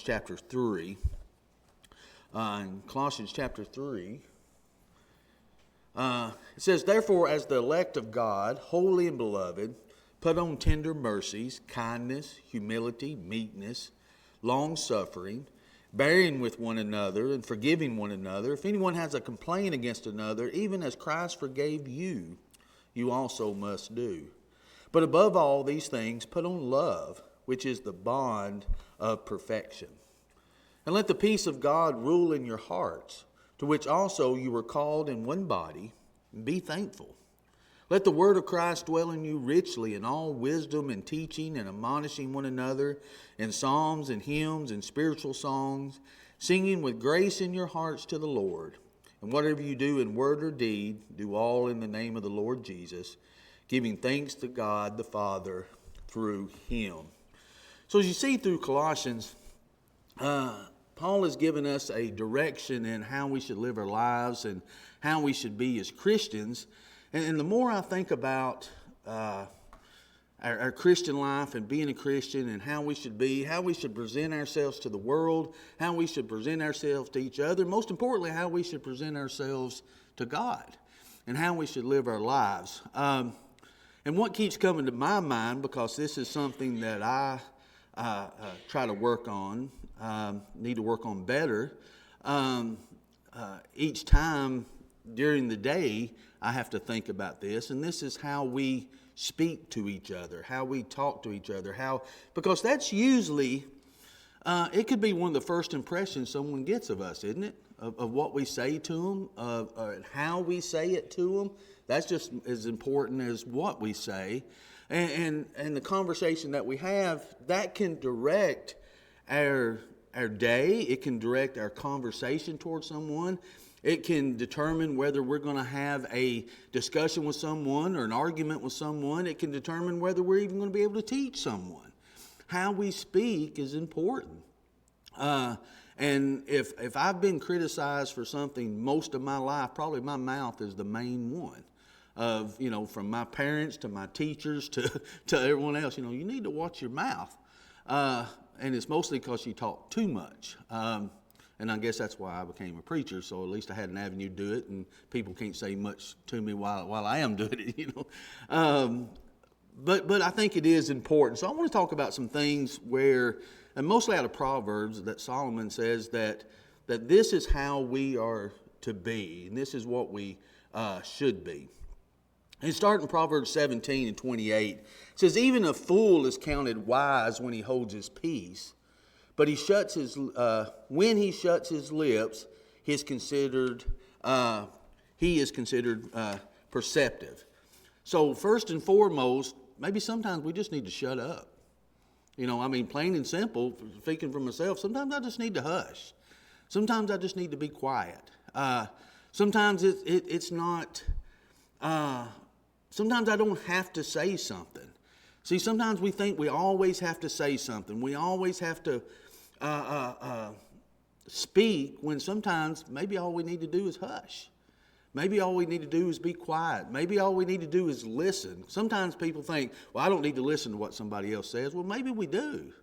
chapter 3. In Colossians chapter 3, it says, "Therefore, as the elect of God, holy and beloved, put on tender mercies, kindness, humility, meekness, long-suffering, bearing with one another and forgiving one another. If anyone has a complaint against another, even as Christ forgave you, you also must do. But above all these things, put on love, which is the bond of perfection. And let the peace of God rule in your hearts, to which also you were called in one body, and be thankful. Let the word of Christ dwell in you richly in all wisdom and teaching and admonishing one another in psalms and hymns and spiritual songs, singing with grace in your hearts to the Lord. And whatever you do in word or deed, do all in the name of the Lord Jesus, giving thanks to God the Father through him." So as you see through Colossians, Paul has given us a direction in how we should live our lives and how we should be as Christians. And the more I think about our Christian life and being a Christian and how we should be, how we should present ourselves to the world, how we should present ourselves to each other, most importantly, how we should present ourselves to God and how we should live our lives. And what keeps coming to my mind, because this is something that I try to work on, need to work on better, each time during the day I have to think about this, and this is how we speak to each other, how we talk to each other, because that's usually, it could be one of the first impressions someone gets of us, isn't it? Of what we say to them, of how we say it to them. That's just as important as what we say. And the conversation that we have, that can direct our day. It can direct our conversation towards someone. It can determine whether we're going to have a discussion with someone or an argument with someone. It can determine whether we're even going to be able to teach someone. How we speak is important. And if I've been criticized for something most of my life, probably my mouth is the main one. From my parents to my teachers to everyone else, you need to watch your mouth. And it's mostly because you talk too much. And I guess that's why I became a preacher, so at least I had an avenue to do it, and people can't say much to me while I am doing it, But I think it is important. So I want to talk about some things where, and mostly out of Proverbs, that Solomon says that this is how we are to be, and this is what we should be. And starting in Proverbs 17 and 28, it says, "Even a fool is counted wise when he holds his peace, but when he shuts his lips, he is considered perceptive." So first and foremost, maybe sometimes we just need to shut up. Plain and simple, speaking for myself, sometimes I just need to hush. Sometimes I just need to be quiet. Sometimes it's not... Sometimes I don't have to say something. See, sometimes we think we always have to say something. We always have to speak, when sometimes maybe all we need to do is hush. Maybe all we need to do is be quiet. Maybe all we need to do is listen. Sometimes people think, well, I don't need to listen to what somebody else says. Well, maybe we do.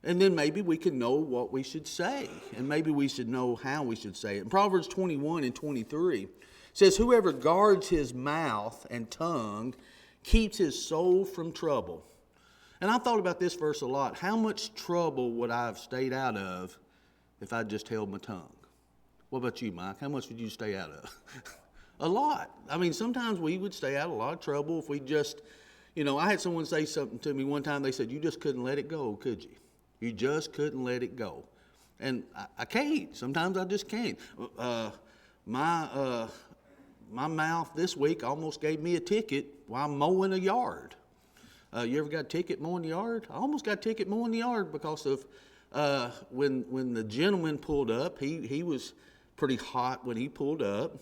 And then maybe we can know what we should say. And maybe we should know how we should say it. In Proverbs 21 and 23, it says, "Whoever guards his mouth and tongue keeps his soul from trouble." And I thought about this verse a lot. How much trouble would I have stayed out of if I just held my tongue? What about you, Mike? How much would you stay out of? A lot. Sometimes we would stay out of a lot of trouble if we just, I had someone say something to me one time. They said, "You just couldn't let it go, could you? You just couldn't let it go." And I can't. Sometimes I just can't. My mouth this week almost gave me a ticket while mowing a yard. You ever got a ticket mowing the yard? I almost got a ticket mowing the yard because of when the gentleman pulled up. He was pretty hot when he pulled up.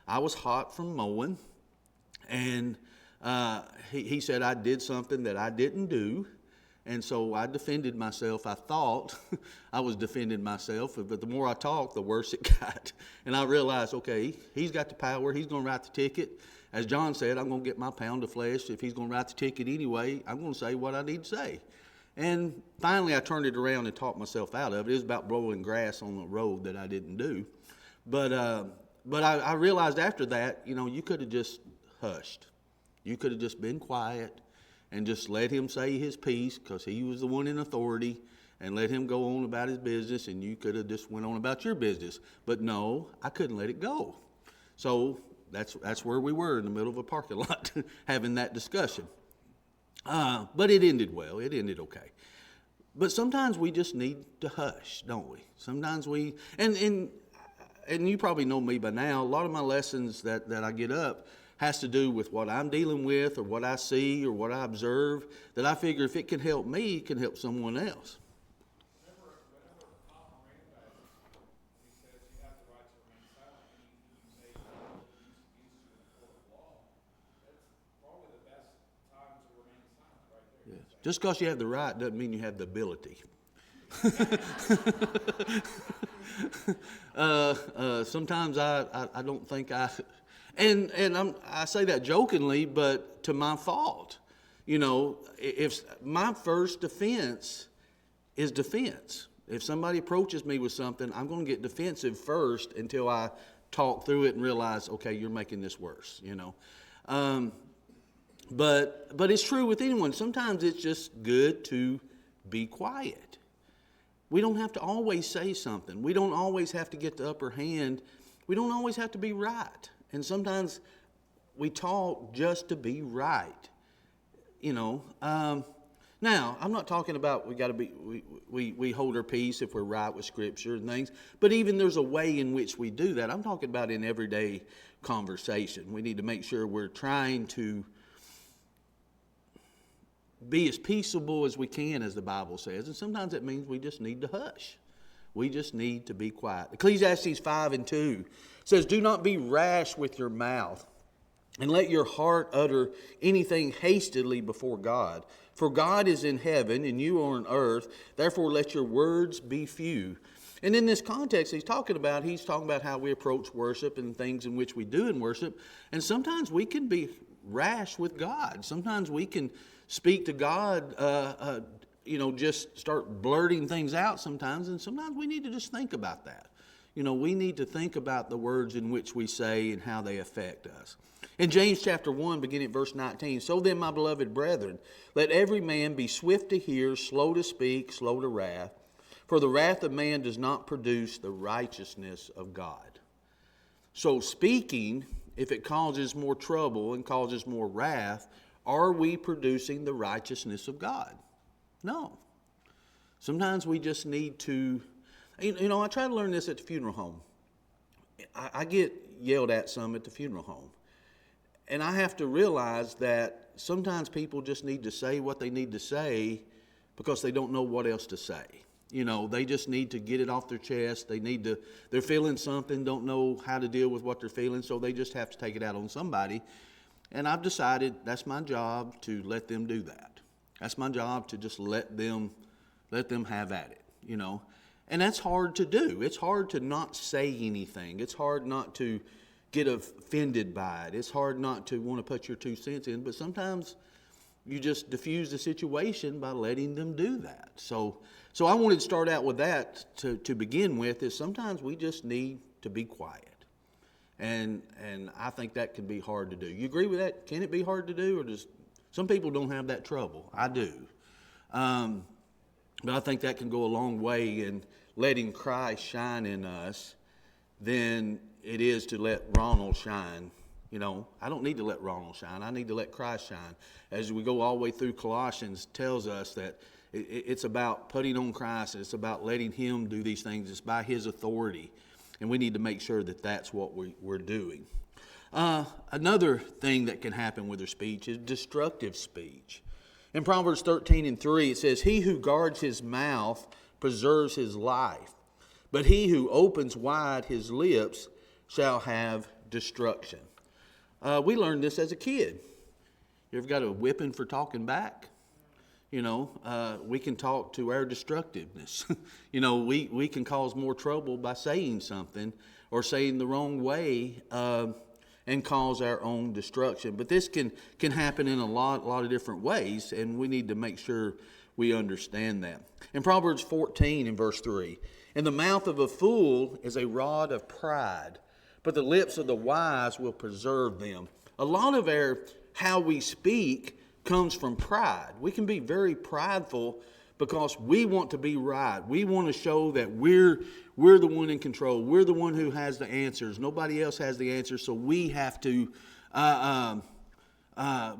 I was hot from mowing, and he said I did something that I didn't do. And so I defended myself. I thought I was defending myself, but the more I talked, the worse it got. And I realized, okay, he's got the power. He's going to write the ticket. As John said, I'm going to get my pound of flesh. If he's going to write the ticket anyway, I'm going to say what I need to say. And finally, I turned it around and talked myself out of it. It was about blowing grass on the road that I didn't do. But I realized after that, you could have just hushed. You could have just been quiet and just let him say his piece, because he was the one in authority, and let him go on about his business, and you could have just went on about your business. But no, I couldn't let it go. So that's where we were, in the middle of a parking lot having that discussion. But it ended well. It ended okay. But sometimes we just need to hush, don't we? Sometimes we, and you probably know me by now, a lot of my lessons that I get up has to do with what I'm dealing with, or what I see, or what I observe, that I figure if it can help me, it can help someone else. Whenever Papa Randall, he says you have the right to remain silent, and you say use to the court of law, that's probably the best time to remain silent right there. Yes. Just because you have the right doesn't mean you have the ability. Sometimes I don't think and I say that jokingly, but to my fault. If my first defense is defense. If somebody approaches me with something, I'm going to get defensive first until I talk through it and realize, okay, you're making this worse, But it's true with anyone. Sometimes it's just good to be quiet. We don't have to always say something. We don't always have to get the upper hand. We don't always have to be right. And sometimes we talk just to be right. Now, I'm not talking about we hold our peace if we're right with Scripture and things, but even there's a way in which we do that. I'm talking about in everyday conversation. We need to make sure we're trying to be as peaceable as we can, as the Bible says, and sometimes it means we just need to hush. We just need to be quiet. Ecclesiastes 5:2 says, "Do not be rash with your mouth, and let your heart utter anything hastily before God. For God is in heaven, and you are on earth. Therefore let your words be few." And in this context, he's talking about how we approach worship and things in which we do in worship. And sometimes we can be rash with God. Sometimes we can speak to God, just start blurting things out sometimes. And sometimes we need to just think about that. We need to think about the words in which we say and how they affect us. In James chapter 1, beginning at verse 19, "So then, my beloved brethren, let every man be swift to hear, slow to speak, slow to wrath. For the wrath of man does not produce the righteousness of God." So speaking, if it causes more trouble and causes more wrath, are we producing the righteousness of God? No. Sometimes we just need to, I try to learn this at the funeral home. I get yelled at some at the funeral home. And I have to realize that sometimes people just need to say what they need to say because they don't know what else to say. They just need to get it off their chest. They're feeling something, don't know how to deal with what they're feeling, so they just have to take it out on somebody. And I've decided that's my job to let them do that. That's my job to just let them have at it, And that's hard to do. It's hard to not say anything. It's hard not to get offended by it. It's hard not to want to put your 2 cents in, but sometimes you just diffuse the situation by letting them do that. So I wanted to start out with that to begin with, is sometimes we just need to be quiet. And I think that can be hard to do. You agree with that? Can it be hard to do? Or does some people don't have that trouble? I do. But I think that can go a long way in letting Christ shine in us than it is to let Ronald shine. I don't need to let Ronald shine. I need to let Christ shine. As we go all the way through Colossians, tells us that it's about putting on Christ. It's about letting Him do these things. It's by His authority. And we need to make sure that that's what we're doing. Another thing that can happen with our speech is destructive speech. In Proverbs 13:3, it says, "He who guards his mouth preserves his life, but he who opens wide his lips shall have destruction." We learned this as a kid. You ever got a whipping for talking back? We can talk to our destructiveness. We can cause more trouble by saying something or saying the wrong way and cause our own destruction. But this can happen in a lot of different ways, and we need to make sure we understand that. In Proverbs 14 and verse 3, in the mouth of a fool is a rod of pride, but the lips of the wise will preserve them. A lot of how we speak comes from pride. We can be very prideful because we want to be right. We want to show that we're the one in control. We're the one who has the answers. Nobody else has the answers, so we have to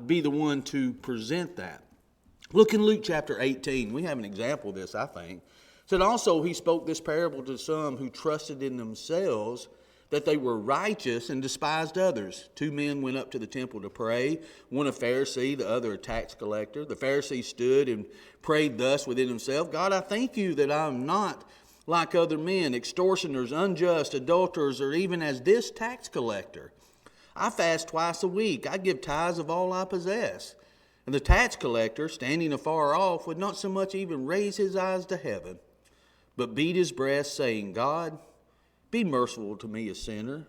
be the one to present that. Look in Luke chapter 18. We have an example of this, I think. It said also he spoke this parable to some who trusted in themselves that they were righteous and despised others. 2 men went up to the temple to pray, one a Pharisee, the other a tax collector. The Pharisee stood and prayed thus within himself, God, I thank you that I am not like other men, extortioners, unjust, adulterers, or even as this tax collector. I fast twice a week. I give tithes of all I possess. And the tax collector, standing afar off, would not so much even raise his eyes to heaven, but beat his breast, saying, God, be merciful to me, a sinner.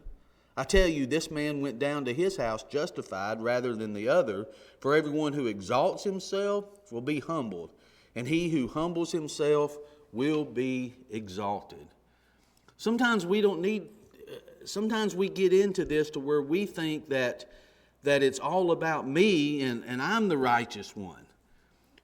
I tell you, this man went down to his house justified rather than the other. For everyone who exalts himself will be humbled, and he who humbles himself will be exalted. Sometimes we get into this to where we think that it's all about me and I'm the righteous one.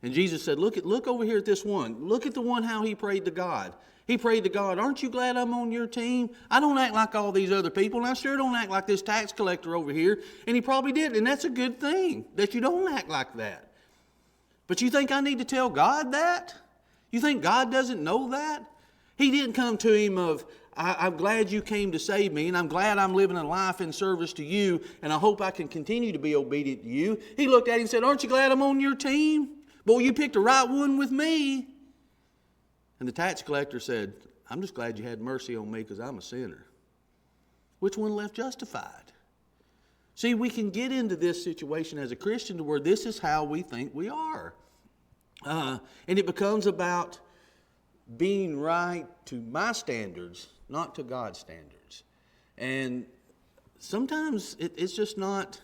And Jesus said, look over here at this one. Look at the one how he prayed to God. He prayed to God, aren't you glad I'm on your team? I don't act like all these other people, and I sure don't act like this tax collector over here. And he probably did, and that's a good thing, that you don't act like that. But you think I need to tell God that? You think God doesn't know that? He didn't come to him of, I'm glad you came to save me, and I'm glad I'm living a life in service to you, and I hope I can continue to be obedient to you. He looked at him and said, aren't you glad I'm on your team? Boy, you picked the right one with me. And the tax collector said, I'm just glad you had mercy on me because I'm a sinner. Which one left justified? See, we can get into this situation as a Christian to where this is how we think we are. And it becomes about being right to my standards, not to God's standards. And sometimes it's just not,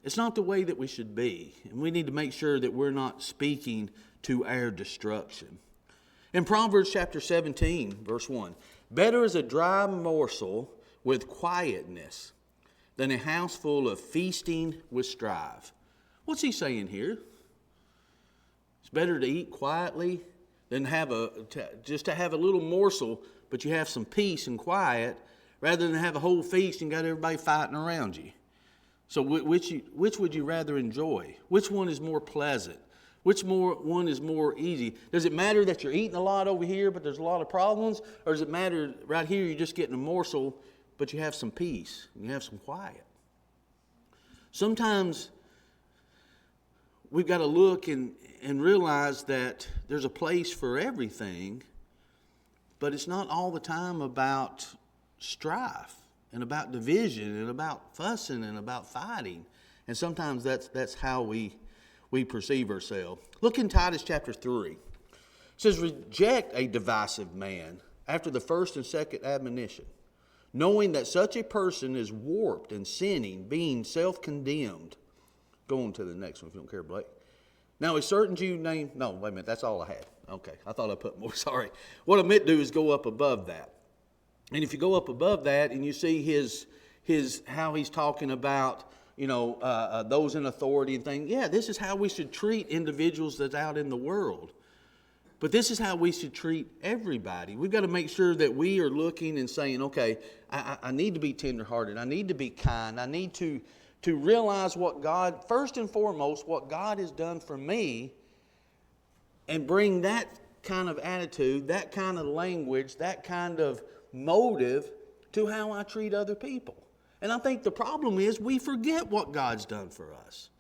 it's not the way that we should be. And we need to make sure that we're not speaking to our destruction. In Proverbs chapter 17, verse 1, better is a dry morsel with quietness than a house full of feasting with strife. What's he saying here? It's better to eat quietly than just to have a little morsel, but you have some peace and quiet, rather than have a whole feast and got everybody fighting around you. So which would you rather enjoy? Which one is more pleasant? Which one is more easy? Does it matter that you're eating a lot over here, but there's a lot of problems? Or does it matter right here you're just getting a morsel, but you have some peace and you have some quiet? Sometimes we've got to look and realize that there's a place for everything, but it's not all the time about strife and about division and about fussing and about fighting. And sometimes that's how we perceive ourselves. Look in Titus chapter 3. It says, reject a divisive man after the first and second admonition, knowing that such a person is warped and sinning, being self-condemned. Go on to the next one if you don't care, Blake. Now a certain Jew named, no, wait a minute, that's all I had. Okay, I thought I put more, sorry. What I meant to do is go up above that. And if you go up above that and you see his how he's talking about, those in authority and things. Yeah, this is how we should treat individuals that's out in the world. But this is how we should treat everybody. We've got to make sure that we are looking and saying, okay, I need to be tenderhearted. I need to be kind. I need to realize what God, first and foremost, what God has done for me, and bring that kind of attitude, that kind of language, that kind of motive to how I treat other people. And I think the problem is we forget what God's done for us.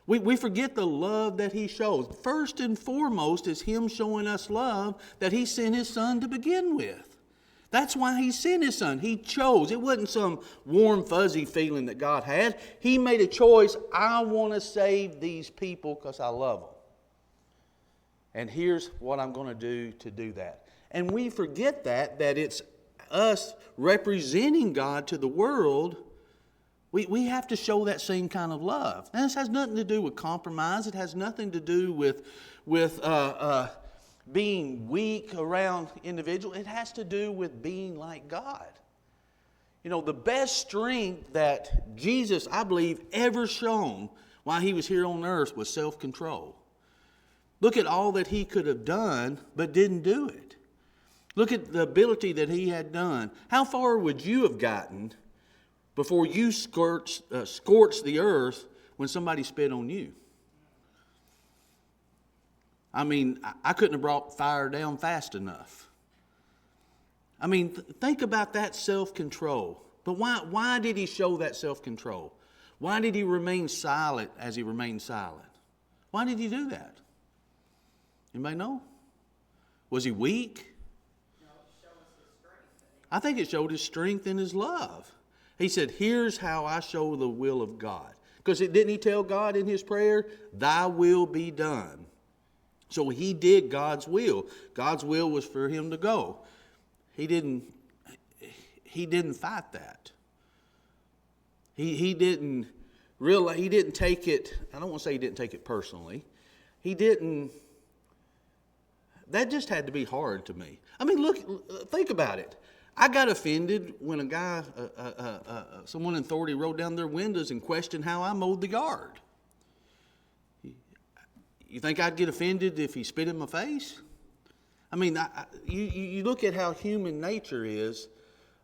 We forget the love that He shows. First and foremost is Him showing us love, that He sent His Son to begin with. That's why He sent His Son. He chose. It wasn't some warm, fuzzy feeling that God had. He made a choice. I want to save these people because I love them. And here's what I'm going to do that. And we forget that it's us representing God to the world, We have to show that same kind of love. And this has nothing to do with compromise. It has nothing to do with being weak around individuals. It has to do with being like God. You know, the best strength that Jesus, I believe, ever shown while he was here on earth was self-control. Look at all that he could have done, but didn't do it. Look at the ability that he had done. How far would you have gotten before you scorched the earth when somebody spit on you? I mean, I couldn't have brought fire down fast enough. I mean, think about that self-control. But why did he show that self-control? Why did he remain silent as he remained silent? Why did he do that? Anybody know? Was he weak? No, it showed us his strength. I think it showed his strength and his love. He said, here's how I show the will of God. Because didn't he tell God in his prayer, thy will be done? So he did God's will. God's will was for him to go. He didn't fight that. He didn't take it, I don't want to say he didn't take it personally. That just had to be hard to me. I mean, look, think about it. I got offended when a guy, someone in authority rolled down their windows and questioned how I mowed the yard. You think I'd get offended if he spit in my face? I mean, you look at how human nature is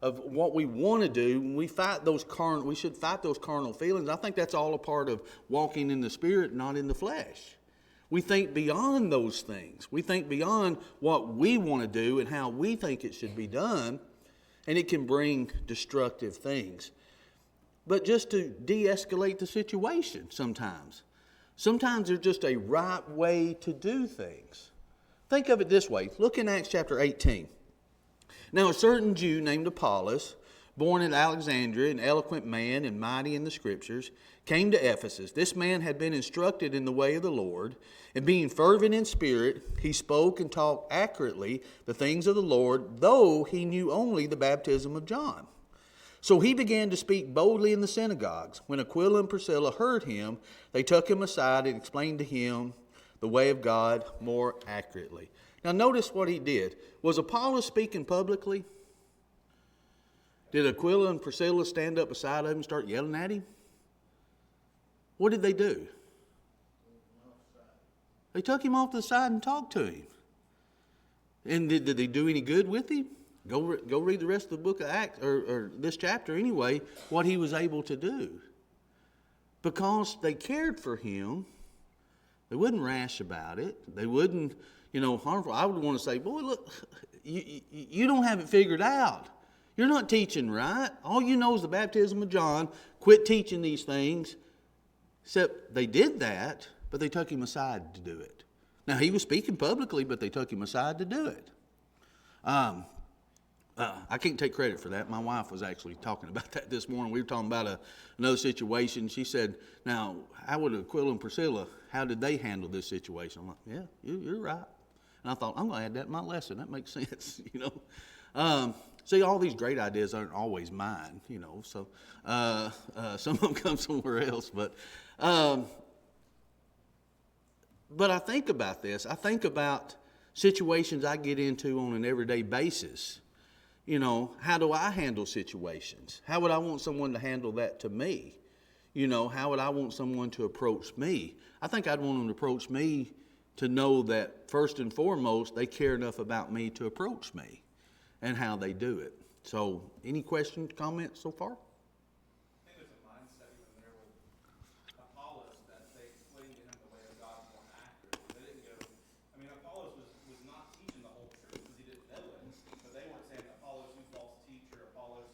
of what we want to do. When we should fight those carnal feelings. I think that's all a part of walking in the Spirit, not in the flesh. We think beyond those things. We think beyond what we want to do and how we think it should be done, and it can bring destructive things. But just to de-escalate the situation sometimes. Sometimes there's just a right way to do things. Think of it this way. Look in Acts chapter 18. Now a certain Jew named Apollos, born at Alexandria, an eloquent man and mighty in the Scriptures, came to Ephesus. This man had been instructed in the way of the Lord, and being fervent in spirit, he spoke and talked accurately the things of the Lord, though he knew only the baptism of John. So he began to speak boldly in the synagogues. When Aquila and Priscilla heard him, they took him aside and explained to him the way of God more accurately. Now notice what he did. Was Apollos speaking publicly? Did Aquila and Priscilla stand up beside him and start yelling at him? What did they do? They took him off to the side and talked to him. And did they do any good with him? Go read the rest of the book of Acts, or this chapter anyway, what he was able to do. Because they cared for him, they wasn't rash about it. They wouldn't, harmful. I would want to say, boy, look, you don't have it figured out. You're not teaching right. All you know is the baptism of John. Quit teaching these things. Except they did that, but they took him aside to do it. Now, he was speaking publicly, but they took him aside to do it. I can't take credit for that. My wife was actually talking about that this morning. We were talking about another situation. She said, now, how would Aquila and Priscilla, how did they handle this situation? I'm like, yeah, you're right. And I thought, I'm going to add that in my lesson. That makes sense, See, all these great ideas aren't always mine, so some of them come somewhere else. But I think about this. I think about situations I get into on an everyday basis. How do I handle situations? How would I want someone to handle that to me? How would I want someone to approach me? I think I'd want them to approach me to know that first and foremost, they care enough about me to approach me and how they do it. So, any questions, comments so far? I think there's a mindset even there with Apollos that they explained to him the way of God more accurately. They didn't go, Apollos was not teaching the whole truth because he didn't know it, but they weren't saying, Apollos, you false teacher, Apollos,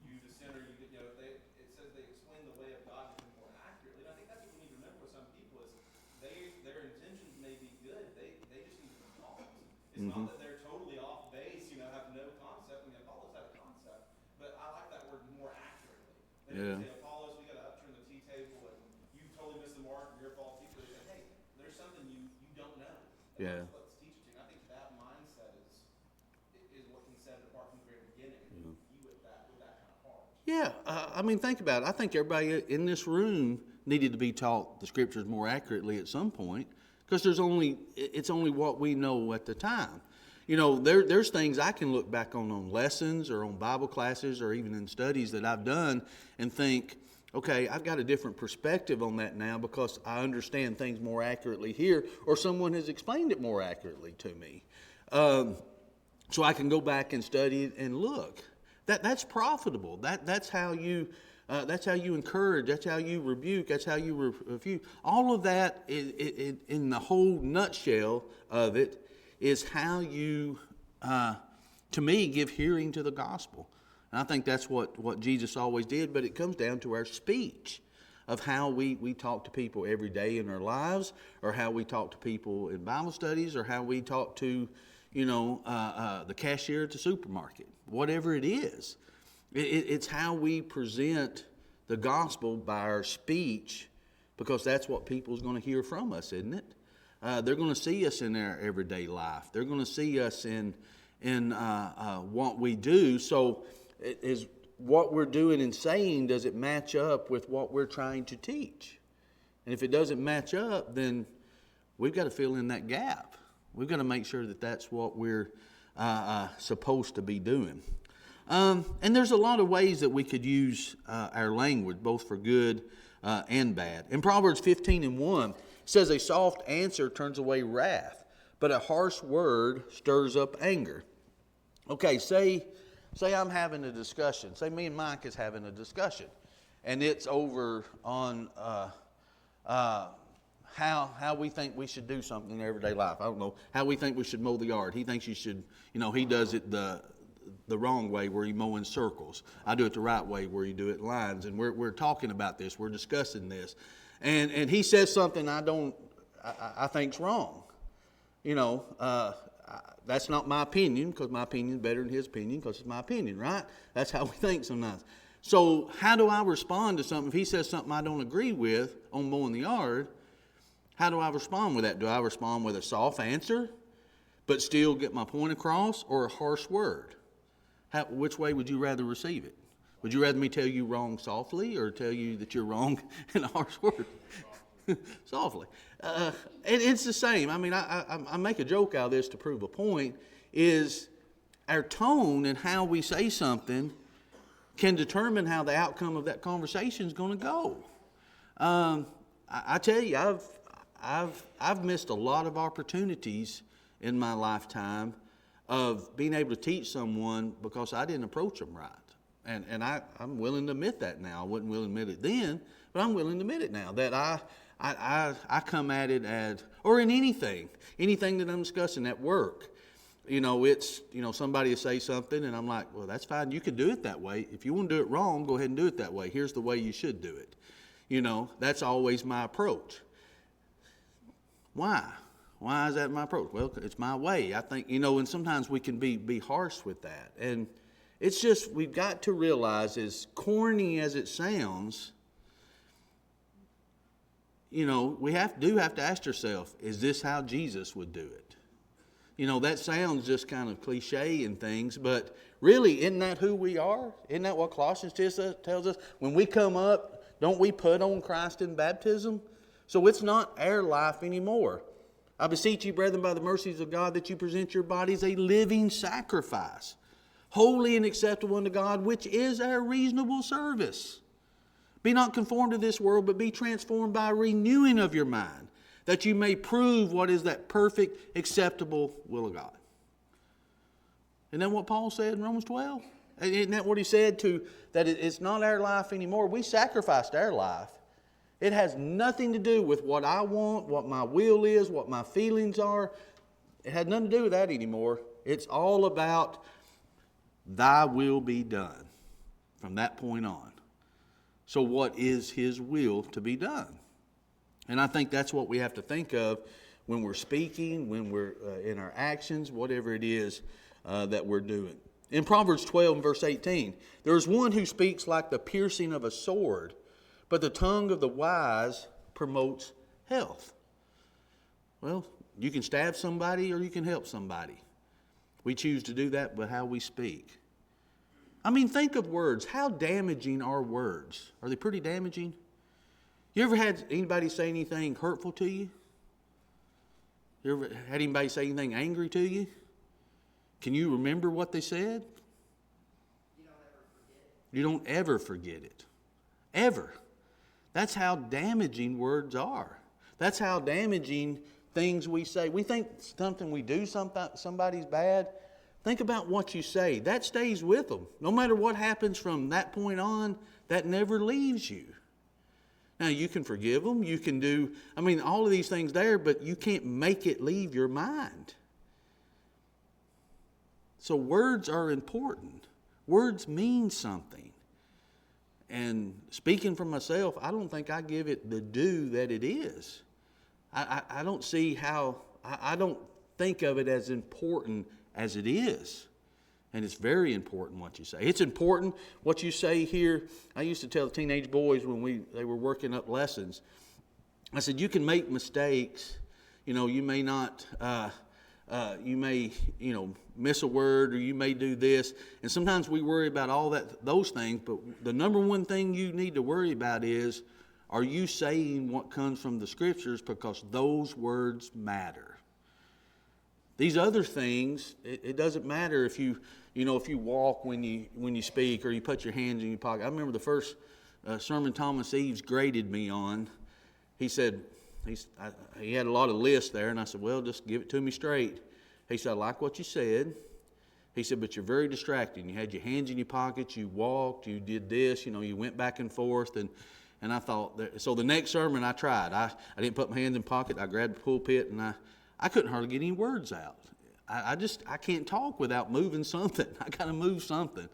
you dissenter, it says they explained the way of God to him more accurately. And I think that's what we need to remember with some people is their intentions may be good, they just need to be taught. It's not that they're totally off base, have no concept. Apollos had a concept, but I like that word more accurately. They didn't say, Apollos, we got to upturn the tea table, and you totally missed the mark, and you're a false teacher. They said, hey, there's something you don't know. Yeah. Let's teach it to you. And I think that mindset is what can set it apart from the very beginning. And view it with that kind of heart. Yeah, I mean, think about it. I think everybody in this room needed to be taught the scriptures more accurately at some point, because it's only what we know at the time. You know, there's things I can look back on lessons or on Bible classes or even in studies that I've done and think, okay, I've got a different perspective on that now because I understand things more accurately here, or someone has explained it more accurately to me. So I can go back and study it and look. That's profitable. That's how you encourage. That's how you rebuke. That's how you refute. All of that in the whole nutshell of it is how you, to me, give hearing to the gospel. And I think that's what Jesus always did. But it comes down to our speech, of how we talk to people every day in our lives, or how we talk to people in Bible studies, or how we talk to the cashier at the supermarket, whatever it is. It's how we present the gospel by our speech, because that's what people's going to hear from us, isn't it? They're going to see us in their everyday life. They're going to see us in what we do. So is what we're doing and saying, does it match up with what we're trying to teach? And if it doesn't match up, then we've got to fill in that gap. We've got to make sure that that's what we're supposed to be doing. And there's a lot of ways that we could use our language, both for good and bad. In Proverbs 15:1, it says, a soft answer turns away wrath, but a harsh word stirs up anger. Okay, say I'm having a discussion. Say me and Mike is having a discussion, and it's over on how we think we should do something in everyday life. I don't know, how we think we should mow the yard. He thinks you should, he does it the wrong way, where you mow in circles. I do it the right way, where you do it in lines. And we're talking about this. We're discussing this. And he says something I think's wrong. That's not my opinion, because my opinion is better than his opinion, because it's my opinion, right? That's how we think sometimes. So how do I respond to something? If he says something I don't agree with on mowing the yard, how do I respond with that? Do I respond with a soft answer, but still get my point across, or a harsh word? Which way would you rather receive it? Would you rather me tell you wrong softly, or tell you that you're wrong in a harsh word? Softly. It's the same. I mean, I make a joke out of this to prove a point, is our tone and how we say something can determine how the outcome of that conversation is going to go. I tell you, I've missed a lot of opportunities in my lifetime of being able to teach someone because I didn't approach them right. And I'm willing to admit that now. I wasn't willing to admit it then, but I'm willing to admit it now, that I come at it as, or in anything that I'm discussing at work. It's, somebody will say something and I'm like, well, that's fine. You can do it that way. If you want to do it wrong, go ahead and do it that way. Here's the way you should do it. That's always my approach. Why? Why is that my approach? Well, it's my way. I think, and sometimes we can be harsh with that. And it's just, we've got to realize, as corny as it sounds, we do have to ask ourselves, is this how Jesus would do it? That sounds just kind of cliche and things, but really, isn't that who we are? Isn't that what Colossians tells us? When we come up, don't we put on Christ in baptism? So it's not our life anymore. I beseech you, brethren, by the mercies of God, that you present your bodies a living sacrifice, holy and acceptable unto God, which is our reasonable service. Be not conformed to this world, but be transformed by renewing of your mind, that you may prove what is that perfect, acceptable will of God. Isn't that what Paul said in Romans 12? Isn't that what he said that it's not our life anymore? We sacrificed our life. It has nothing to do with what I want, what my will is, what my feelings are. It had nothing to do with that anymore. It's all about thy will be done from that point on. So what is his will to be done? And I think that's what we have to think of when we're speaking, when we're in our actions, whatever it is that we're doing. In Proverbs 12 and verse 18, there is one who speaks like the piercing of a sword, but the tongue of the wise promotes health. Well, you can stab somebody or you can help somebody. We choose to do that by how we speak. I mean, think of words. How damaging are words? Are they pretty damaging? You ever had anybody say anything hurtful to you? You ever had anybody say anything angry to you? Can you remember what they said? You don't ever forget it. Ever. That's how damaging words are. That's how damaging things we say. We think something we do, somebody's bad. Think about what you say. That stays with them. No matter what happens from that point on, that never leaves you. Now, you can forgive them. You can do, all of these things there, but you can't make it leave your mind. So words are important. Words mean something. And speaking for myself, I don't think I give it the due that it is. I don't see how, I don't think of it as important as it is. And it's very important what you say. It's important what you say here. I used to tell the teenage boys when they were working up lessons, I said, you can make mistakes. You may not, you may, miss a word, or you may do this. And sometimes we worry about those things. But the number one thing you need to worry about is, are you saying what comes from the Scriptures? Because those words matter. These other things, it doesn't matter if you walk when you speak, or you put your hands in your pocket. I remember the first sermon Thomas Eves graded me on. He said, he had a lot of lists there, and I said, well, just give it to me straight. He said, I like what you said. He said, but you're very distracting. You had your hands in your pockets, you walked, you did this, you went back and forth, and I thought, so the next sermon I tried. I didn't put my hands in pocket. I grabbed the pulpit, and I couldn't hardly get any words out. I can't talk without moving something. I got to move something,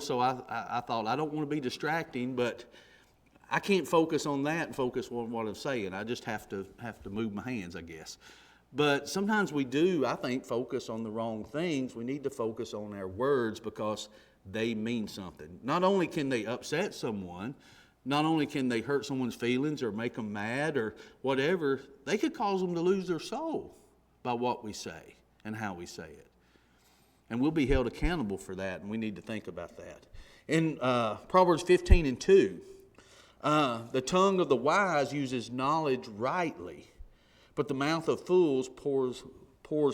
so I thought, I don't want to be distracting, but I can't focus on that and focus on what I'm saying. I just have to move my hands, I guess. But sometimes we do, I think, focus on the wrong things. We need to focus on our words because they mean something. Not only can they upset someone, not only can they hurt someone's feelings or make them mad or whatever, they could cause them to lose their soul by what we say and how we say it. And we'll be held accountable for that, and we need to think about that. In Proverbs 15:2, the tongue of the wise uses knowledge rightly, but the mouth of fools pours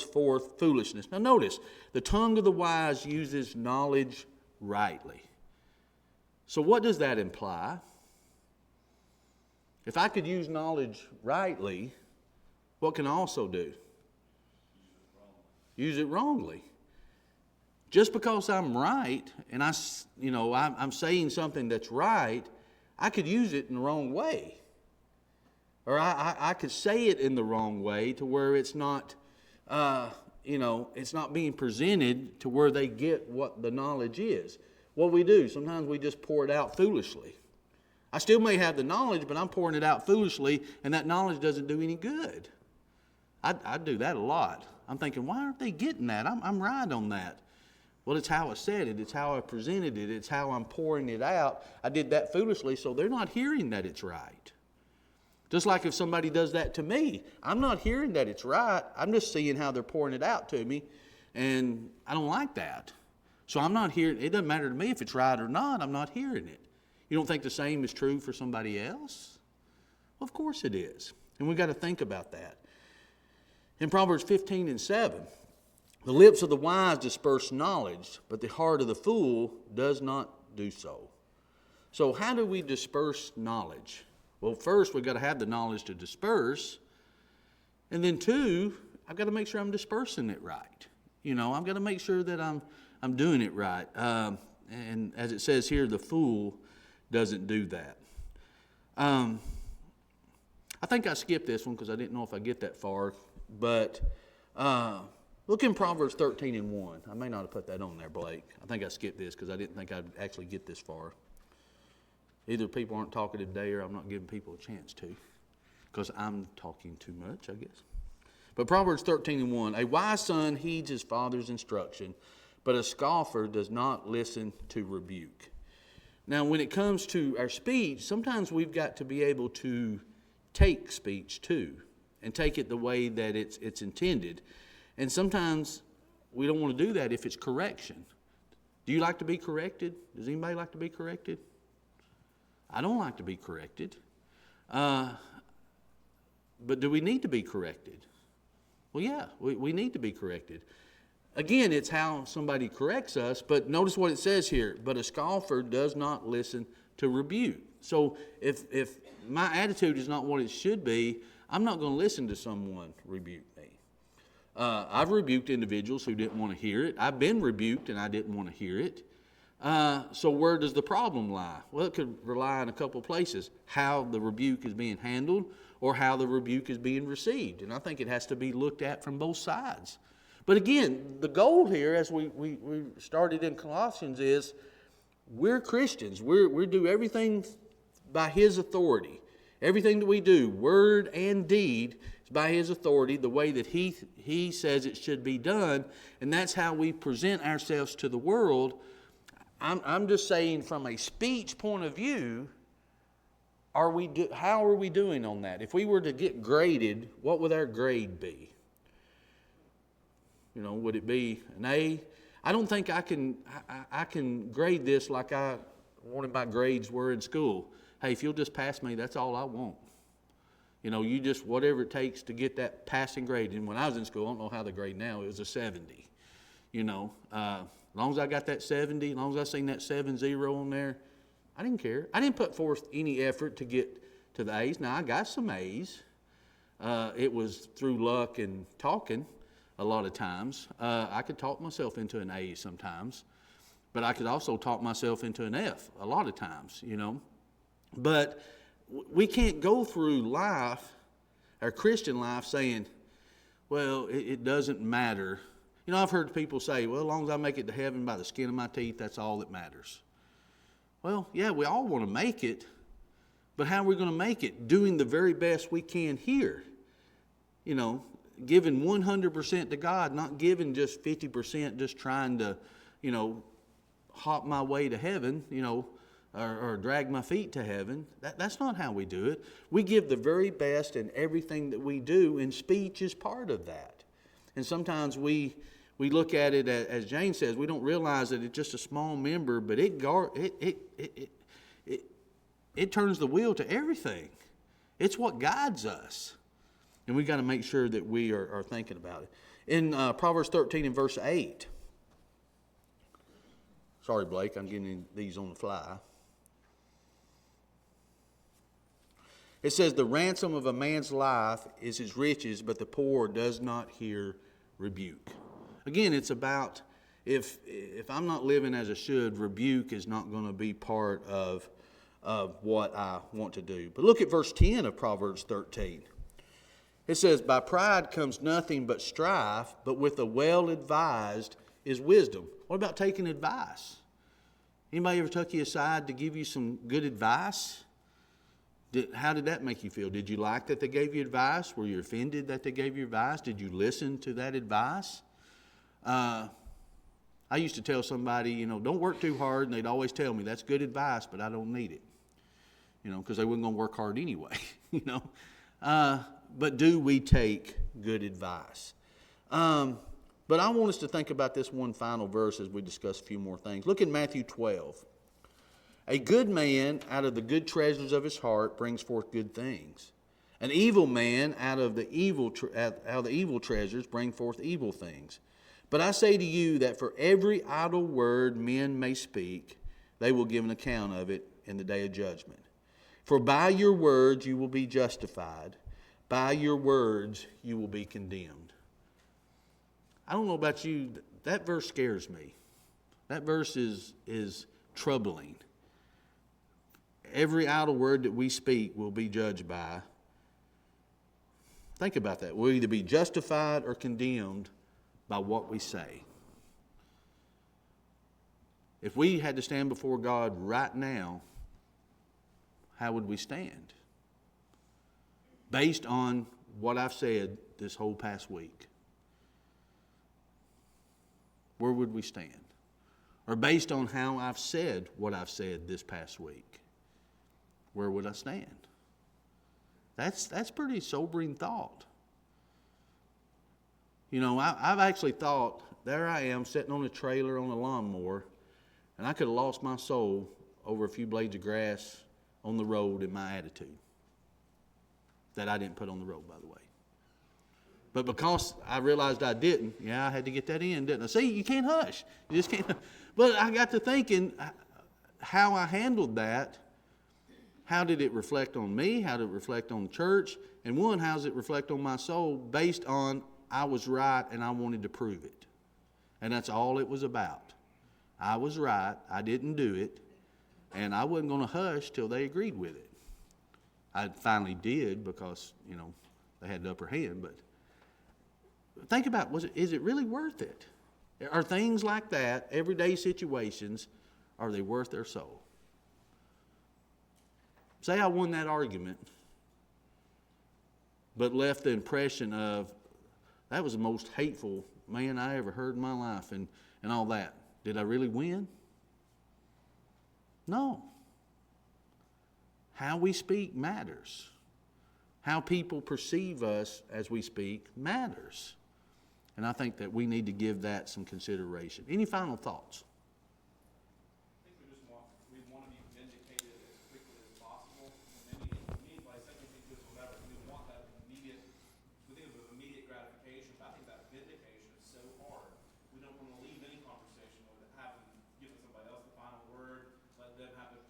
forth foolishness. Now notice, the tongue of the wise uses knowledge rightly. So what does that imply? If I could use knowledge rightly, what can I also do? Use it wrongly. Just because I'm right and I'm saying something that's right, I could use it in the wrong way. Or I could say it in the wrong way to where it's not, it's not being presented to where they get what the knowledge is. What we do, sometimes we just pour it out foolishly. I still may have the knowledge, but I'm pouring it out foolishly, and that knowledge doesn't do any good. I do that a lot. I'm thinking, why aren't they getting that? I'm right on that. Well, it's how I said it. It's how I presented it. It's how I'm pouring it out. I did that foolishly, so they're not hearing that it's right. Just like if somebody does that to me, I'm not hearing that it's right. I'm just seeing how they're pouring it out to me, and I don't like that. So I'm not hearing. It doesn't matter to me if it's right or not. I'm not hearing it. You don't think the same is true for somebody else? Well, of course it is. And we've got to think about that. In Proverbs 15:7, the lips of the wise disperse knowledge, but the heart of the fool does not do so. So how do we disperse knowledge? Well, first, we've got to have the knowledge to disperse. And then two, I've got to make sure I'm dispersing it right. I've got to make sure that I'm doing it right. And as it says here, the fool doesn't do that. I think I skipped this one because I didn't know if I'd get that far. But look in Proverbs 13:1. I may not have put that on there, Blake. I think I skipped this because I didn't think I'd actually get this far. Either people aren't talking today or I'm not giving people a chance to, because I'm talking too much, I guess. But Proverbs 13:1, a wise son heeds his father's instruction, but a scoffer does not listen to rebuke. Now, when it comes to our speech, sometimes we've got to be able to take speech too, and take it the way that it's intended. And sometimes we don't want to do that if it's correction. Do you like to be corrected? Does anybody like to be corrected? I don't like to be corrected. But do we need to be corrected? Well, yeah, we need to be corrected. Again, it's how somebody corrects us, but notice what it says here. But a scoffer does not listen to rebuke. So if my attitude is not what it should be, I'm not going to listen to someone rebuke me. I've rebuked individuals who didn't want to hear it. I've been rebuked and I didn't want to hear it. So where does the problem lie? Well, it could rely in a couple places. How the rebuke is being handled or how the rebuke is being received. And I think it has to be looked at from both sides. But again, the goal here, as we started in Colossians, is we're Christians. We do everything by His authority. Everything that we do, word and deed, is by His authority, the way that He says it should be done. And that's how we present ourselves to the world. I'm just saying from a speech point of view, how are we doing on that? If we were to get graded, what would our grade be? You know, would it be an A? I don't think I can grade this like I wanted my grades were in school. Hey, if you'll just pass me, that's all I want. You know, you just, whatever it takes to get that passing grade. And when I was in school, I don't know how they grade now, it was a 70. You know, as long as I got that 70, as long as I seen that 70 on there, I didn't care. I didn't put forth any effort to get to the A's. Now, I got some A's. It was through luck and talking a lot of times. I could talk myself into an A sometimes, but I could also talk myself into an F a lot of times, you know. But we can't go through life, our Christian life, saying, well, it doesn't matter. You know, I've heard people say, well, as long as I make it to heaven by the skin of my teeth, that's all that matters. Well, yeah, we all want to make it, but how are we going to make it? Doing the very best we can here. You know, giving 100% to God, not giving just 50%, just trying to, you know, hop my way to heaven, you know, or drag my feet to heaven. That's not how we do it. We give the very best in everything that we do, and speech is part of that. And sometimes we look at it, as Jane says, we don't realize that it's just a small member, but it turns the wheel to everything. It's what guides us. And we've got to make sure that we are thinking about it. In Proverbs 13 and verse 8, sorry, Blake, I'm getting these on the fly. It says, the ransom of a man's life is his riches, but the poor does not hear rebuke. Again, it's about if I'm not living as I should, rebuke is not going to be part of what I want to do. But look at verse 10 of Proverbs 13. It says, by pride comes nothing but strife, but with the well-advised is wisdom. What about taking advice? Anybody ever took you aside to give you some good advice? How did that make you feel? Did you like that they gave you advice? Were you offended that they gave you advice? Did you listen to that advice? I used to tell somebody, you know, don't work too hard, and they'd always tell me, that's good advice, but I don't need it. You know, because they weren't going to work hard anyway, you know. But do we take good advice? But I want us to think about this one final verse as we discuss a few more things. Look at Matthew 12. A good man out of the good treasures of his heart brings forth good things. An evil man out of the evil treasures bring forth evil things. But I say to you that for every idle word men may speak, they will give an account of it in the day of judgment. For by your words you will be justified. By your words you will be condemned. I don't know about you, that verse scares me. That verse is troubling. Every idle word that we speak will be judged by. Think about that. We'll either be justified or condemned by what we say. If we had to stand before God right now, how would we stand? Based on what I've said this whole past week. Where would we stand? Or based on how I've said what I've said this past week, where would I stand? That's pretty sobering thought. You know, I've actually thought, there I am sitting on a trailer on a lawnmower, And I could have lost my soul over a few blades of grass on the road in my attitude. That I didn't put on the road, by the way. But because I realized I didn't, I had to get that in, didn't I? See, you can't hush. You just can't. But I got to thinking how I handled that. How did it reflect on me? How did it reflect on the church? And one, how does it reflect on my soul based on I was right and I wanted to prove it. And that's all it was about. I was right. I didn't do it. And I wasn't going to hush till they agreed with it. I finally did because, they had the upper hand. But think about, is it really worth it? Are things like that, everyday situations, are they worth their soul? Say I won that argument, but left the impression of, that was the most hateful man I ever heard in my life and all that. Did I really win? No. How we speak matters. How people perceive us as we speak matters. And I think that we need to give that some consideration. Any final thoughts? I think we want to be vindicated as quickly as possible. In many ways, I think we do whatever. We want that immediate, we think of immediate gratification, but I think that vindication is so hard. We don't want to leave any conversation with it, having given somebody else the final word, let them have the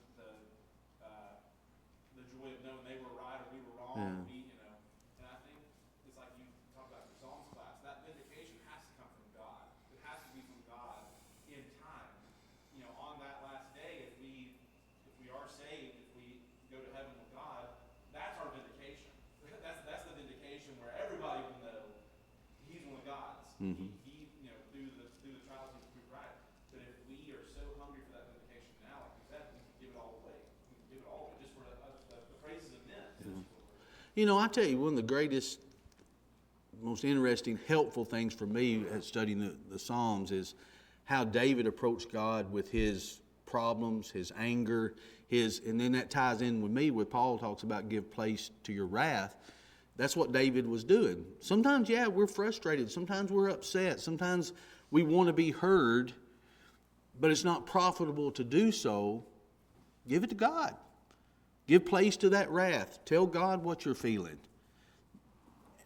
joy of knowing they were right or we were wrong. Yeah. And I think it's like you talked about your Psalms class, that vindication has to come from God. It has to be from God in time. On that last day, if we are saved, if we go to heaven with God, that's our vindication. That's the vindication where everybody will know He's one of God's. Mm-hmm. He through the trials He's proved right. But if we are so hungry for that vindication now, like you said, we can give it all away. We can give it all away just for the praises of men. I tell you, one of the greatest, most interesting, helpful things for me at studying the Psalms is how David approached God with his problems, his anger, and then that ties in with me with Paul talks about give place to your wrath. That's what David was doing. Sometimes, we're frustrated. Sometimes we're upset. Sometimes we want to be heard, but it's not profitable to do so. Give it to God. Give place to that wrath. Tell God what you're feeling.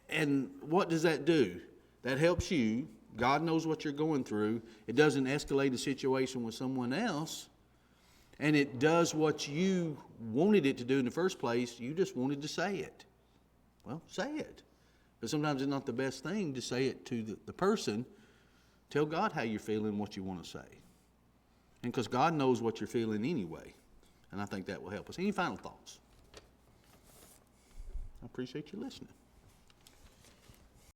And what does that do? That helps you. God knows what you're going through. It doesn't escalate a situation with someone else. And it does what you wanted it to do in the first place. You just wanted to say it. Well, say it. But sometimes it's not the best thing to say it to the person. Tell God how you're feeling, what you want to say. And because God knows what you're feeling anyway. And I think that will help us. Any final thoughts? I appreciate you listening.